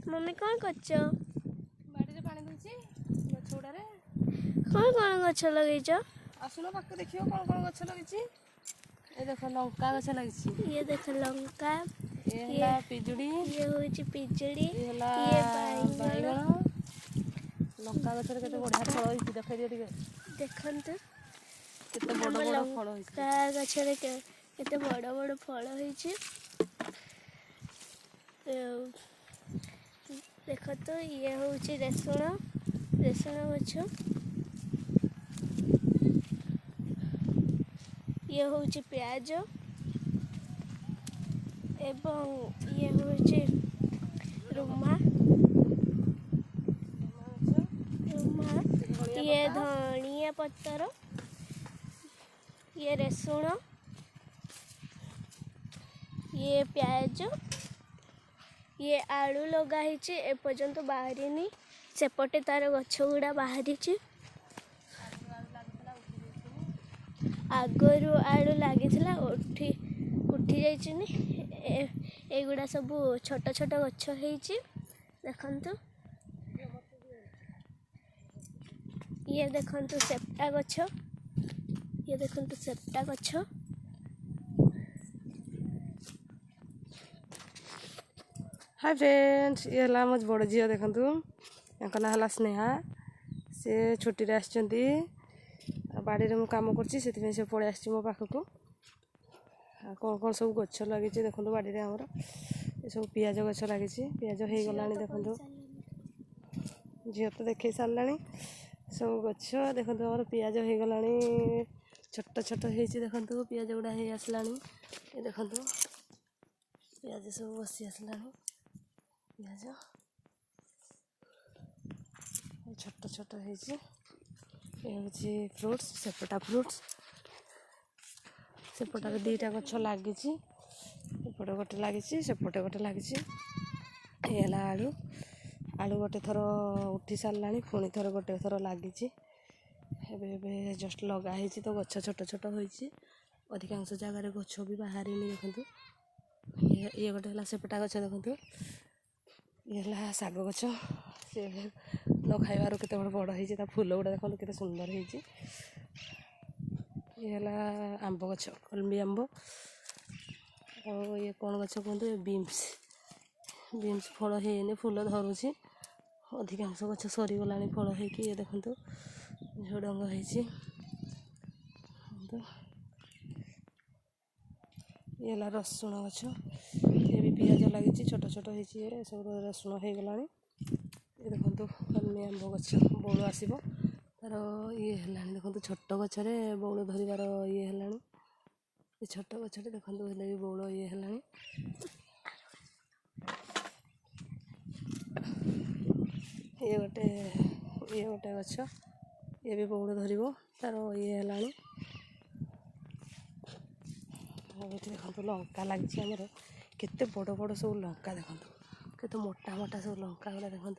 Mummy कौन करछ बाड़ी पानी दूची गछ गुड़ारे कौन कौन गछ लगेछ आसुन पाक देखियो कौन कौन गछ लगी ये देख लंका गछ लगी ये देख लंका ये पिजुड़ी ये होची पिजुड़ी ये बाइगण लंका गछ रे केते बढ़िया फल होई देखाइ दियो टिके देखंतु केते बड़ बड़ फल होई लंका गछ रे केते बड़ बड़ फल होईची देख तो ये होची रेसुण गछ ये होची प्याज एवं ये होची रुमा ये धनिया पत्तर ये रेसुण ये प्याज ये आलू लगा ही एपर्यंत बाहरी सेपटे तार गछ गुड़ा बाहरी आगरू आलू लगी उठी एगुड़ा सब छोट छोट गछ देखंतु ये देखंतु सेप्टा गछ ये देखंतु सेप्टा गछ हाय फ्रेंड्स ये है मो बड़ झी देखु या ना है स्नेहा सी छुट्टी आसछंती बाड़ी में काम करसी से पड़े आसी मो पाखक कौन कौन सब गछ लगी देखो बाड़ी में आमर ये सब पियाज गछ लगी पियाज हो गला देखो झील तो देखे सारा सब गछ देखो आम पियाज हो गला छोट छोट हो देखो पियाज गुड़ा हो आसला ये देखो पियाज सब बसी आसला पियाज छोट छोट हो फ्रुट्स सेपटार दीटा गछ लगी एपटे गोटे लगी सेपटे गोटे लगी ये आलू आलू गोटे थर उठी सारा पुणी थर गोटे थर लगी जस्ट लगाई तो गछ छोट छोट हो अधिकांश जगार गछ भी बाहर देखु ये गोटे है सेपटा गछ देखु ये है शाग गछ सी न खाइबार केते बड़ हो फूल गुड़ा देखो केते सुंदर हो ये आंब गछ कलमी आंब और ये कौन गछ कहते बीम्स फल है फूल धरुची अधिकांश गछ सरीगला फल हो ये देखु झुडंग हो ये रसुण गछ ये भी पियाज लगी छोट छोट हो सब रसुण हो गला ये देखो कलमी आंब गछ बौल आसब तार ये है देखो छोट गचरे बौल धरबार ये है छोट गचरे देखो भी बौल ये है ये गोटे गछ ये भी बौल धर तार ये है देखो लंका लगी आमर केते बड़ बड़ सब लंका देखो केते मोटा मोटा सब लंका गला देखो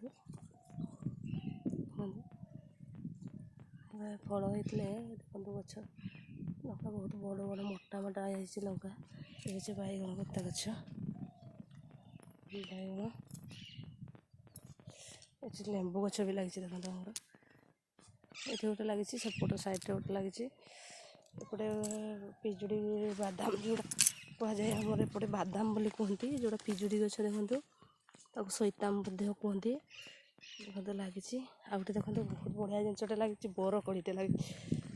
फल होते देखो गछ लंका बहुत बड़ बड़ मोटा मोटा है लंका ये बैगण पत्ता गछ बैगण ये लेंबू गछ भी लगी देखो आमर ये गोटे लगी सेपट साइड गोटे लगी एपटे पिजुड़ी बादाम जोड़ा कहुए आमर एपटे बादाम बोली कहती जोड़ा पिजुड़ी गछ देखो सैताम कहती देखो लगी आउटे देखो बहुत बढ़िया जिनसटे लगी बरकड़ीटे लगी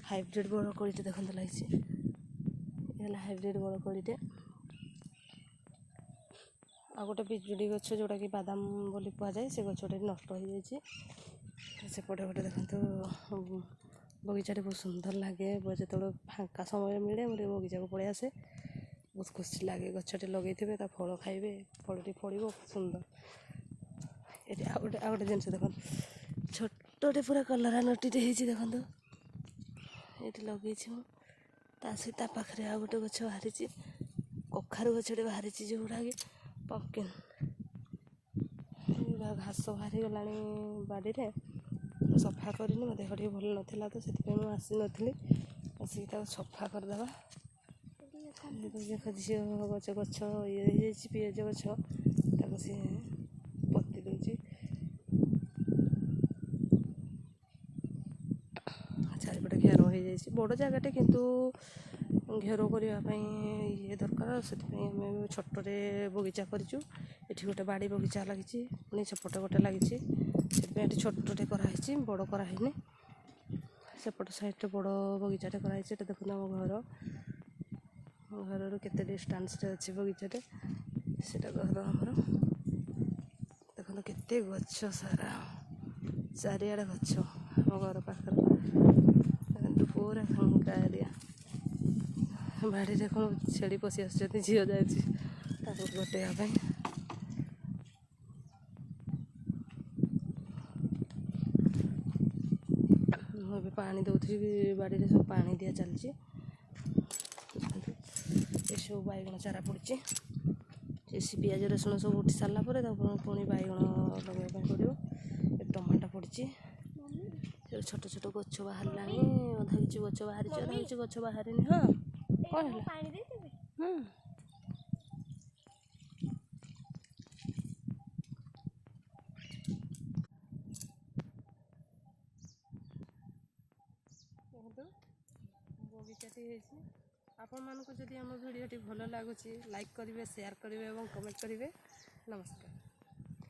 हाइब्रिड बरकड़ीटे देखो लगी ये हाइब्रिड बरकड़ीटे आ गोटे पिजुड़ी गछ जोड़ा कि बादाम बोली कहुए से गछटे नष्ट हो जाए सेपटे गोटे देखो बगीचा बहुत सुंदर लगे जो फांका समय मिले मुझे बगीचा को पड़े आसे बहुत खुशी लगे गछटे लगे थे फल खाइबे फलटी फल सुंदर ये आ गोटे जिन देख छोटे पूरा कलरा नटीटे देखो ये लगे ता पाखे आ गोटे गछ बाहरी कखारु गछटे बाहरी जोड़ा कि पंकिन घास बाहरी गला बाड़ी में सफा करनी मो देह टे भल नाला तो से आसी नी आसिक सफा करदे झील गछ गछ ये पियाज गछ सी पति दूसरी ହେଇଯାଇଛି ବଡ଼ ଜାଗାଟେ କିନ୍ତୁ ଘେର କରିବା ପାଇଁ ଇଏ ଦରକାର ସେଥିପାଇଁ ଆମେ ଛୋଟରେ ବଗିଚା କରିଛୁ। ଏଠି ଗୋଟେ ବାଡ଼ି ବଗିଚା ଲାଗିଛି ପୁଣି ସେପଟେ ଗୋଟେ ଲାଗିଛି ସେଥିପାଇଁ ଏଠି ଛୋଟଟେ କରାହେଇଛି ବଡ଼ କରାହେଇନି। ସେପଟ ସାଇଡ଼୍ରେ ବଡ଼ ବଗିଚାଟେ କରାହେଇଛି। ଏଟା ଦେଖନ୍ତୁ ଆମ ଘରରୁ କେତେ ଡିଷ୍ଟାନ୍ସରେ ଅଛି ବଗିଚାଟେ ସେଇଟା ଘର ଆମର। ଦେଖନ୍ତୁ କେତେ ଗଛ ସାରା ଚାରିଆଡ଼େ ଗଛ ଆମ ଘର ପାଖରେ ଦେଖନ୍ତୁ ପୁରା ଫାଙ୍କା ଏରିଆ। ବାଡ଼ିରେ କ'ଣ ଛେଳି ପଶି ଆସୁଛନ୍ତି ଝିଅ ଯାଉଛି ତାକୁ ଗୋଟେଇବା ପାଇଁ। ମୁଁ ଏବେ ପାଣି ଦେଉଥିବି ବାଡ଼ିରେ ସବୁ ପାଣି ଦିଆ ଚାଲିଛି। ଏସବୁ ବାଇଗଣ ଚାରା ପଡ଼ିଛି। ସେ ପିଆଜ ରସୁଣ ସବୁ ଉଠି ସାରିଲା ପରେ ତାକୁ ପୁଣି ବାଇଗଣ ଲଗାଇବା ପାଇଁ ପଡ଼ିବ। ଏ ଟମାଟୋ ପଡ଼ିଛି ଛୋଟ ଛୋଟ ଗଛ ବାହାରିଲାଣି ଅଧା କିଛି ଗଛ ବାହାରିଛି ଅଧା କିଛି ଗଛ ବାହାରିନି। ହଁ କ'ଣ ହେଲା ପାଣି ଦେଇଦେବି। କୁହନ୍ତୁ ବଗିଚାଟି ହେଇଛି। ଆପଣମାନଙ୍କୁ ଯଦି ଆମ ଭିଡ଼ିଓଟି ଭଲ ଲାଗୁଛି ଲାଇକ୍ କରିବେ, ସେୟାର କରିବେ ଏବଂ କମେଣ୍ଟ କରିବେ। ନମସ୍କାର।